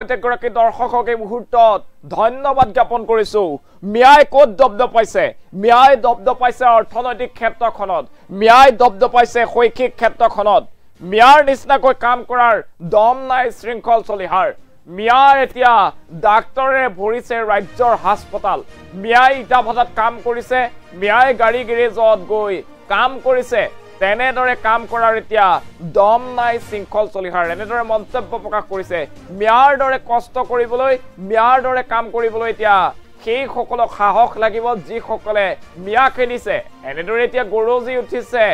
প্ৰত্যেকগৰাকী দৰ্শকক এই মুহূৰ্তত ধন্যবাদ জ্ঞাপন কৰিছো মিয়াই ক'ত দবদপাইছে মিয়াই দবদপাইছে অৰ্থনৈতিক ক্ষেত্ৰখনত মিয়াই দবদপাইছে শৈক্ষিক ক্ষেত্ৰখনত মিয়াৰ নিচিনাকৈ কাম কৰাৰ দম নাই শৃংখল চলিহাৰ মিয়াই এতিয়া ডাক্তৰে ভৰিছে ৰাজ্যৰ হাস্পতাল মিয়াই ইটা ভাতাত কাম কৰিছে মিয়াই গাড়ী গেৰেজত গৈ কাম কৰিছে তেনেদৰে কাম কৰাৰ এতিয়া দম নাই শৃংখল চলিহাৰ এনেদৰে মন্তব্য প্ৰকাশ কৰিছে মিয়াৰ দৰে কষ্ট কৰিবলৈ মিয়াৰ দৰে কাম কৰিবলৈ এতিয়া সেই সকলক সাহস লাগিব যি সকলে মিয়া খেলিছে এনেদৰে এতিয়া গৰজি উঠিছে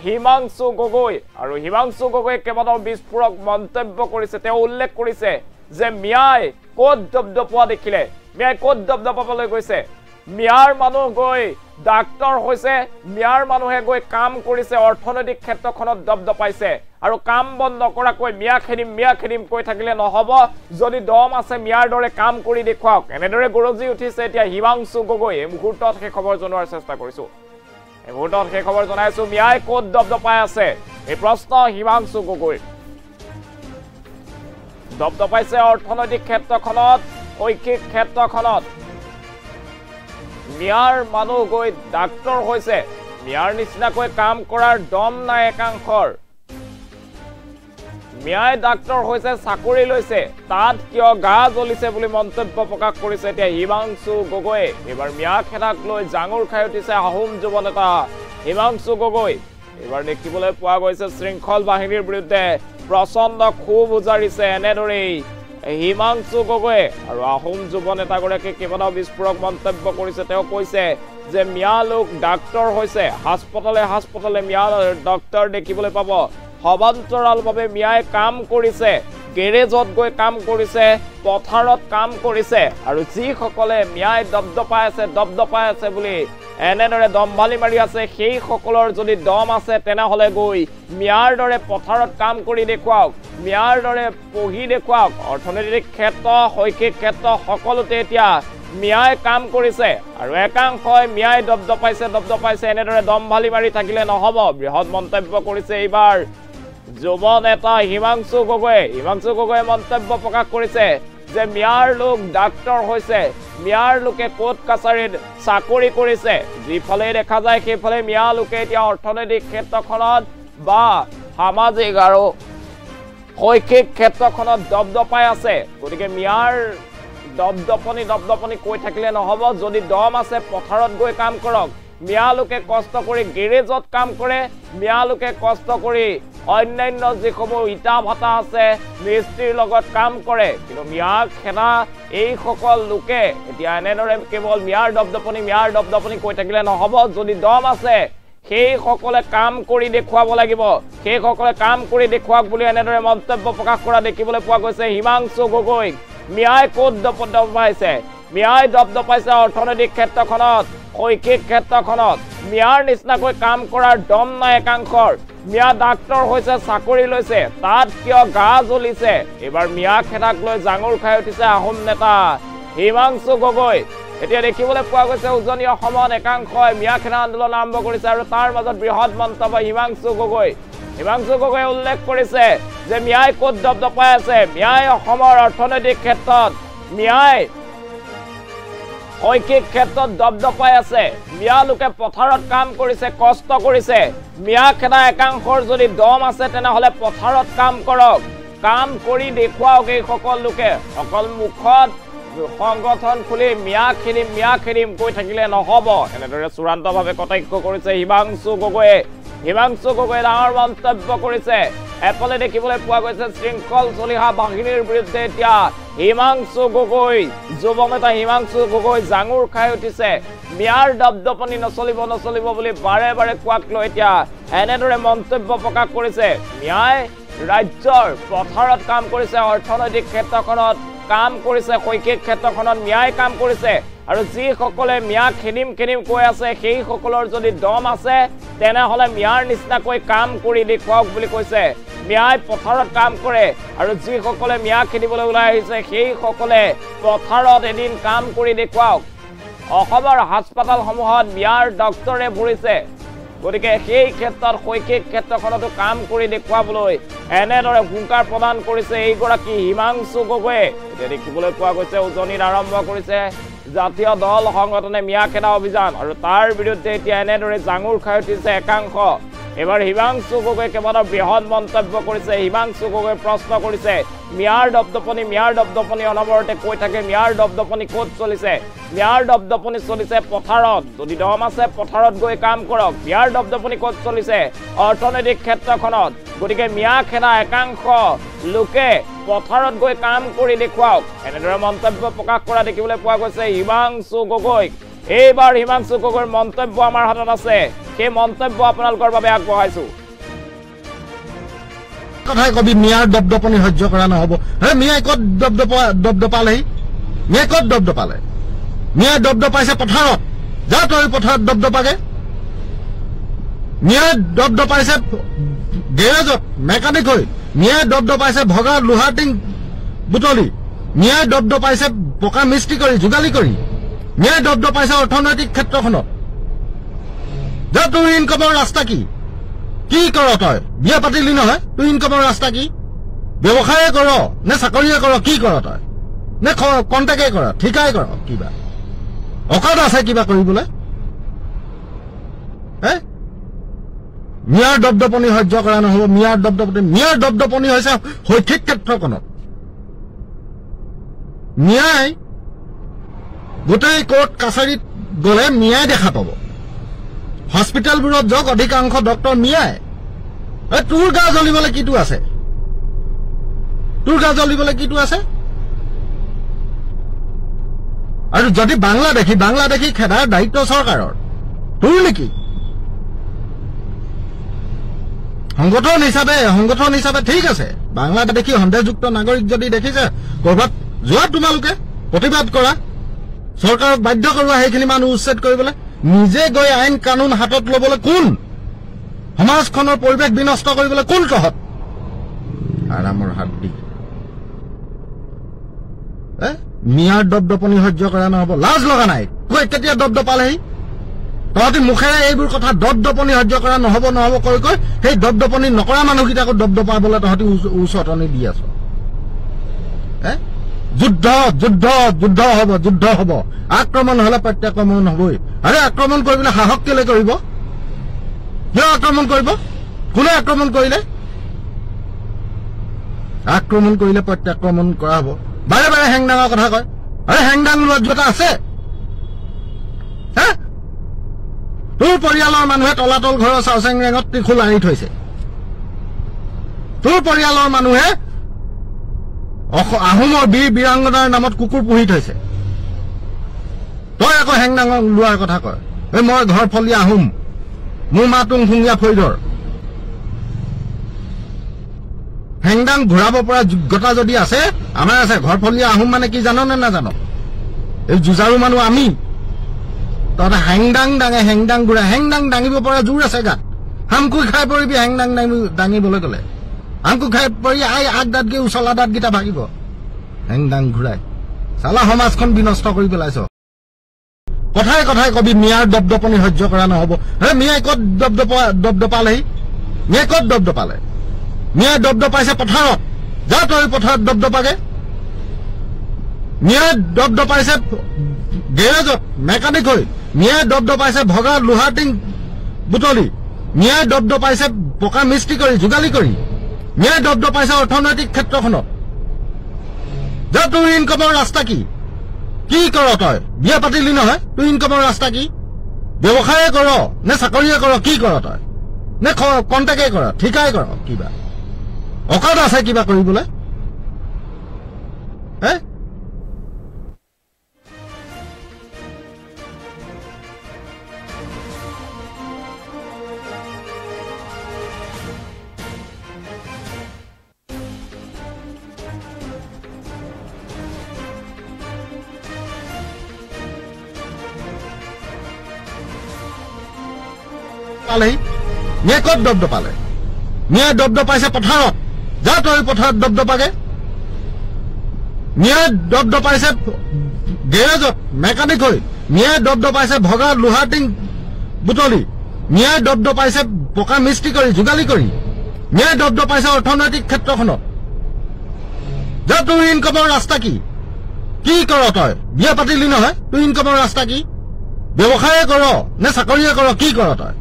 হিমাংশু গগৈ আৰু হিমাংশু গগৈ কেৱল বিস্ফোৰক মন্তব্য কৰিছে তেওঁ উল্লেখ কৰিছে যে মিয়াই ক'ত দবদপোৱা দেখিলে মিয়াই ক'ত দবদপাবলৈ গৈছে মিয়াৰ মানুহ গৈ ডাক্তৰ হৈছে মিয়াৰ মানুহে গৈ কাম কৰিছে অৰ্থনৈতিক ক্ষেত্ৰখনত দবদপাইছে আৰু কাম বন্ধ নকৰাকৈ মিয়া খেদিম কৈ থাকিলে নহব যদি দম আছে মিয়াৰ দৰে কাম কৰি দেখুৱাওক এনেদৰে গৰজি উঠিছে এতিয়া হিমাংশু গগৈ এই মুহূৰ্তত সেই খবৰ জনোৱাৰ চেষ্টা কৰিছো এই মুহূৰ্তত সেই খবৰ জনাইছো মিয়াই ক'ত দবদপাই আছে এই প্ৰশ্ন হিমাংশু গগৈ দবদপাইছে অৰ্থনৈতিক ক্ষেত্ৰখনত শৈক্ষিক ক্ষেত্ৰখনত মিয়াৰ মানুহ গৈ ডাক্তৰ হৈছে মিয়াৰ নিচিনাকৈ কাম কৰাৰ দম নাই একাংশৰ মিয়াই ডাক্তৰ হৈছে চাকৰি লৈছে তাত কিয় গা জ্বলিছে বুলি মন্তব্য প্ৰকাশ কৰিছে এতিয়া হিমাংশু গগৈ এবাৰ মিয়া খেদাক লৈ জাঙুৰ খাই উঠিছে আহোম যুৱ নেতা হিমাংশু গগৈ এবাৰ দেখিবলৈ পোৱা গৈছে শৃংখল বাহিনীৰ বিৰুদ্ধে প্ৰচণ্ড ক্ষোভ উজাৰিছে এনেদৰেই হিমাংশু গগৈ আৰু আহোম যুৱ নেতাগৰাকী কেইবাটাও বিস্ফোৰক মন্তব্য কৰিছে তেওঁ কৈছে যে মিয়া লোক ডাক্তৰ হৈছে হাস্পতালে মিয়া ডাক্তৰ দেখিবলৈ পাব সমান্তৰালভাৱে মিয়াই কাম কৰিছে গেৰেজত গৈ কাম কৰিছে পথাৰত কাম কৰিছে আৰু যিসকলে মিয়াই দবদপাই আছে বুলি এনেদৰে দমভালি মাৰি আছে সেই সকলৰ যদি দম আছে তেনেহলে গৈ মিয়াৰ দৰে পথাৰত কাম কৰি দেখুৱাওক মিয়াৰ দৰে পঢ়ি দেখুৱাওক অৰ্থনৈতিক ক্ষেত্ৰ শৈক্ষিক ক্ষেত্ৰ সকলোতে এতিয়া মিয়াই কাম কৰিছে আৰু একাংশই মিয়াই দবদপাইছে এনেদৰে দমভালি মাৰি থাকিলে নহব বৃহৎ মন্তব্য কৰিছে এইবাৰ যুৱ নেতা হিমাংশু গগৈ মন্তব্য প্ৰকাশ কৰিছে যে মিয়াৰ লোক ডাক্তৰ হৈছে মিয়াৰ লোকে কোৰ্ট কাছাৰীত চাকৰি কৰিছে যিফালে দেখা যায় সেইফালে মিয়া লোকে এতিয়া অৰ্থনৈতিক ক্ষেত্ৰখনত বা সামাজিক আৰু শৈক্ষিক ক্ষেত্ৰখনত দবদপাই আছে গতিকে মিয়াৰ দবদপনি কৈ থাকিলে নহব যদি দম আছে পথাৰত গৈ কাম কৰক মিয়া লোকে কষ্ট কৰি গেৰেজত কাম কৰে মিয়া লোকে কষ্ট কৰি অন্যান্য যিসমূহ ইটা ভাটা আছে মিস্ত্ৰীৰ লগত কাম কৰে কিন্তু মিয়াক খেদা এই সকল লোকে এতিয়া এনেদৰে কেৱল মিয়াৰ দবদপনি কৈ থাকিলে নহব যদি দম আছে সেই সকলে কাম কৰি দেখুৱাব লাগিব সেই সকলে কাম কৰি দেখুৱাক বুলি এনেদৰে মন্তব্য প্ৰকাশ কৰা দেখিবলৈ পোৱা গৈছে হিমাংশু গগৈ মিয়াই ক'ত দবদপাইছে মিয়াই দবদপাইছে অৰ্থনৈতিক ক্ষেত্ৰখনত শৈক্ষিক ক্ষেত্ৰখনত মিয়াৰ নিচিনাকৈ কাম কৰাৰ দম নাই একাংশৰ মিয়া ডাক্তৰ হৈছে চাকৰি লৈছে তাত কিয় গা জ্বলিছে এবাৰ মিয়া খেদাক লৈ জাঙুৰ খাই উঠিছে আহোম নেতা হিমাংশু গগৈ এতিয়া দেখিবলৈ পোৱা গৈছে উজনি অসমত একাংশই মিয়া খেদা আন্দোলন আৰম্ভ কৰিছে আৰু তাৰ মাজত বৃহৎ মন্তব্য হিমাংশু গগৈ উল্লেখ কৰিছে যে মিয়াই ক'ত দবদপাই আছে মিয়াই অসমৰ অৰ্থনৈতিক ক্ষেত্ৰত মিয়াই শৈক্ষিক ক্ষেত্ৰত দবদপাই আছে মিয়া লোকে পথাৰত কাম কৰিছে কষ্ট কৰিছে মিয়া খেদা একাংশৰ যদি দম আছে তেনেহলে পথাৰত কাম কৰক কাম কৰি দেখুৱাওক এই সকল লোকে অকল মুখত সংগঠন খুলি মিয়া খেদিম কৈ থাকিলে নহব এনেদৰে চূড়ান্তভাৱে কটাক্ষ কৰিছে হিমাংশু গগৈয়ে ডাঙৰ মন্তব্য কৰিছে এফালে দেখিবলৈ পোৱা গৈছে শৃংখল চলিহা বাহিনীৰ বিৰুদ্ধে এতিয়া যুৱ নেতা হিমাংশু গগৈ জাঙুৰ খাই উঠিছে মিয়াৰ দবদপনি নচলিব বুলি বাৰে কোৱাক লৈ এতিয়া এনেদৰে মন্তব্য প্ৰকাশ কৰিছে মিয়াই ৰাজ্যৰ পথাৰত কাম কৰিছে অৰ্থনৈতিক ক্ষেত্ৰখনত কাম কৰিছে শৈক্ষিক ক্ষেত্ৰখনত মিয়াই কাম কৰিছে আৰু যিসকলে মিয়া খেদিম কৈ আছে সেই সকলৰ যদি দম আছে তেনেহলে মিয়াৰ নিচিনাকৈ কাম কৰি দেখুৱাওক বুলি কৈছে মিয়াই পথাৰত কাম কৰে আৰু যিসকলে মিয়া খেদিবলৈ ওলাই আহিছে সেই সকলে পথাৰত এদিন কাম কৰি দেখুৱাওক অসমৰ হাস্পতালসমূহত মিয়াৰ ডাক্তৰে ভৰিছে গতিকে সেই ক্ষেত্ৰত শৈক্ষিক ক্ষেত্ৰখনতো কাম কৰি দেখুৱাবলৈ এনেদৰে হুংকাৰ প্ৰদান কৰিছে এইগৰাকী হিমাংশু গগৈয়ে। এতিয়া দেখিবলৈ পোৱা গৈছে উজনিত আৰম্ভ কৰিছে জাতীয় দল সংগঠনে মিয়াখেদা অভিযান আৰু তাৰ বিৰুদ্ধে এতিয়া এনেদৰে জাঙুৰ খাই উঠিছে একাংশ। এবাৰ হিমাংশু গগৈ কেইবাটাও বৃহৎ মন্তব্য কৰিছে। হিমাংশু গগৈ প্ৰশ্ন কৰিছে মিয়াৰ দপদপনি অনবৰতে কৈ থাকে মিয়াৰ দপদপনি ক'ত চলিছে? মিয়াৰ দপদপনি চলিছে পথাৰত। যদি দম আছে পথাৰত গৈ কাম কৰক। মিয়াৰ দপদপনি ক'ত চলিছে? অৰ্থনৈতিক ক্ষেত্ৰখনত। গতিকে মিয়াখেদা একাংশ লোকে পথাৰত গৈ কাম কৰি দেখুৱাওক, এনেদৰে মন্তব্য প্ৰকাশ কৰা দেখিবলৈ পোৱা গৈছে হিমাংশু গগৈক। এইবাৰ হিমাংশু গগৈৰ মন্তব্য আমাৰ হাতত আছে, সেই মন্তব্য আপোনালোকৰ বাবে আগবঢ়াইছো। কথাই কবি মিয়াৰ দপদপনি সহ্য কৰা নহ'ব। হে মিয়াই ক'ত দপদপালেহি? মিয়াই ক'ত দপদপালে? মিয়াই দপদপাইছে পথাৰত। যা তই পথাৰত দপদপাগে। মিয়াই দপদপাইছে গেৰেজত মেকানিক হৈ। মিয়াই দপদপাইছে ভগা লোহাৰ টিং বুটলি। মিয়াই দপদপাইছে পকা মিস্ত্ৰী কৰি যোগালী কৰি। মিয়াই দপদপাইছে অৰ্থনৈতিক ক্ষেত্ৰখনত। যা তোৰ ইনকামৰ ৰাস্তা কি? কি কৰ তই? বিয়া পাতিলি নহয়, তোৰ ইনকামৰ ৰাস্তা কি? ব্যৱসায়ে কৰ নে চাকৰিয়ে কৰ? কি কৰ তই? নে কণ্টেক্টে কৰ, ঠিকাই কৰ? কিবা অকাদ আছে কিবা কৰিবলৈ? হে মিয়াৰ দপদপনি সহ্য কৰা নহ'ব। মিয়াৰ দপদপনি হৈছে শৈক্ষিক ক্ষেত্ৰখনত। মিয়াই গোটেই কোৰ্ট কাছাৰীত গ'লে মিয়াই দেখা পাব। হস্পিটেলবোৰত যাওক অধিকাংশ ডক্টৰ মিয়াই। তোৰ গা জ্বলিবলৈ কিটো আছে? তোৰ গা জ্বলিবলৈ কিটো আছে? আৰু যদি বাংলাদেশী খেদাৰ দায়িত্ব চৰকাৰৰ, তোৰ নেকি? সংগঠন হিচাপে ঠিক আছে। বাংলাদেশী সন্দেহযুক্ত নাগৰিক যদি দেখিছে কৰবাত যোৱা, তোমালোকে প্ৰতিবাদ কৰা, চৰকাৰক বাধ্য কৰোৱা সেইখিনি মানুহ উচ্ছেদ কৰিবলৈ। নিজে গৈ আইন কানুন হাতত ল'বলৈ কোন? সমাজখনৰ পৰিৱেশ বিনষ্ট কৰিবলৈ কোন তহঁত? আৰামৰ হাত দি মিয়াৰ দপদপনি সহ্য কৰা নহ'ব। লাজ লগা নাই? কেতিয়া দপদপালেহি? তহঁতি মুখেৰে এইবোৰ কথা দপদপনি সহ্য কৰা নহ'ব কৈ সেই দপদপনি নকৰা মানুহকেইটাকো দপদপাবলৈ তহঁতি উচতনি দি আছ। যুদ্ধ হ'ব। আক্ৰমণ হলে প্ৰত্যাক্ৰমণ হ'বই। আৰে আক্ৰমণ কৰিবলৈ সাহস কেলে কৰিব? কিয় আক্ৰমণ কৰিব? কোনে আক্ৰমণ কৰিলে? আক্ৰমণ কৰিলে প্ৰত্যাক্ৰমণ কৰা হ'ব। বাৰে বাৰে হেংদাঙৰ কথা কয়। আৰে হেংদাং লোৱাৰ যোগ্যতা আছে? তোৰ পৰিয়ালৰ মানুহে তলাতল ঘৰৰ চাওচেংৰেঙত ত্ৰিশূল আনি থৈছে। তোৰ পৰিয়ালৰ মানুহে আহোমৰ বীৰ বীৰাংগনাৰ নামত কুকুৰ পুহি থৈছে। তই আকৌ হেংদাঙক লোৱাৰ কথা কয়। মই ঘৰ ফলীয়া আহোম, মোৰ মা তুংফুঙীয়া ফৈদৰ। হেংদাং ঘূৰাব পৰা যোগ্যতা যদি আছে আমাৰ আছে। ঘৰ ফলীয়া আহোম মানে কি জানো নে নাজানো? এই যুঁজাৰু মানুহ আমি। তহঁতে হেংদাং ঘূৰা। হেংদাং দাঙিব পৰা জোৰ আছে গাত। হামকুই খাই পৰিবি হেংদাং দাঙিবলৈ গ'লে। হামকু খাই পৰি আগ দাঁত উচলা দাঁতকেইটা ভাগিব। হেংদাং ঘূৰাই চালা সমাজখন বিনষ্ট কৰি পেলাইছ। কথাই কবি মিয়াৰ দপদপনি সহ্য কৰা নহ'ব। হে মিয়াই ক'ত দপদপালেহি? মিয়াই ক'ত দপদপালে? মিয়াই দপদপাইছে পথাৰত। যা তই পথাৰত দপদপাগে। মিয়াই দপদপাইছে গেৰেজত মেকানিক হৈ। মিয়াই দপদপাইছে ভগা লোহাৰ টিং বুটলি। মিয়াই দপদপাইছে পকা মিস্ত্ৰী কৰি যোগালী কৰি। মিয়াই দপদপাইছে অৰ্থনৈতিক ক্ষেত্ৰখনত। যা তোৰ ইনকামৰ ৰাস্তা কি? কি কৰ তই? বিয়া পাতিলি নহয়, তোৰ ইনকামৰ ৰাস্তা কি? ব্যৱসায়ে কৰ নে চাকৰিয়ে কৰ? কি কৰ তই? নে কণ্টেক্টে কৰ, ঠিকাই কৰ? কিবা অকাদ আছে কিবা কৰিবলৈ? মিয়াই ক'ত দপদপালে? মিয়াই দপদপাইছে পথাৰত। যা তই পথাৰত দপদপাগে। মিয়াই দপদপাইছে গেৰেজত মেকানিক হৈ। মিয়াই দপদপাইছে ভগা লোহাৰ টিং বুটলি। ন্যায় দব্দ পাইছে পকা মিস্ত্ৰী কৰি যোগালী কৰি ন্যায় দব্দ পাইছে অৰ্থনৈতিক ক্ষেত্ৰখনত যে তোৰ ইনকমৰ ৰাস্তা কি কৰ তই বিয়া পাতিলি নহয় তোৰ ইনকমৰ ৰাস্তা কি ব্যৱসায়ে কৰ নে চাকৰিয়ে কৰ কি কৰ তই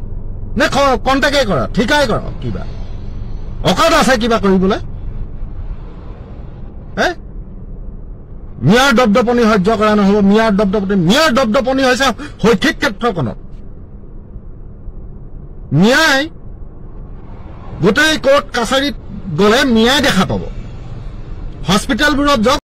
নে কণ্টেক্টে কৰ ঠিকাই কৰ কিবা অকাদ আছে কিবা কৰিবলৈ মিয়াৰ দব্দপনি সহ্য কৰা নহ'ব মিয়াৰ দব্দপনি হৈছে শৈক্ষিক ক্ষেত্ৰখনত ন্যায় গোটেই কোৰ্ট কাছাৰীত গ'লে ন্যায় দেখা পাব হস্পিটেলবোৰত যাওক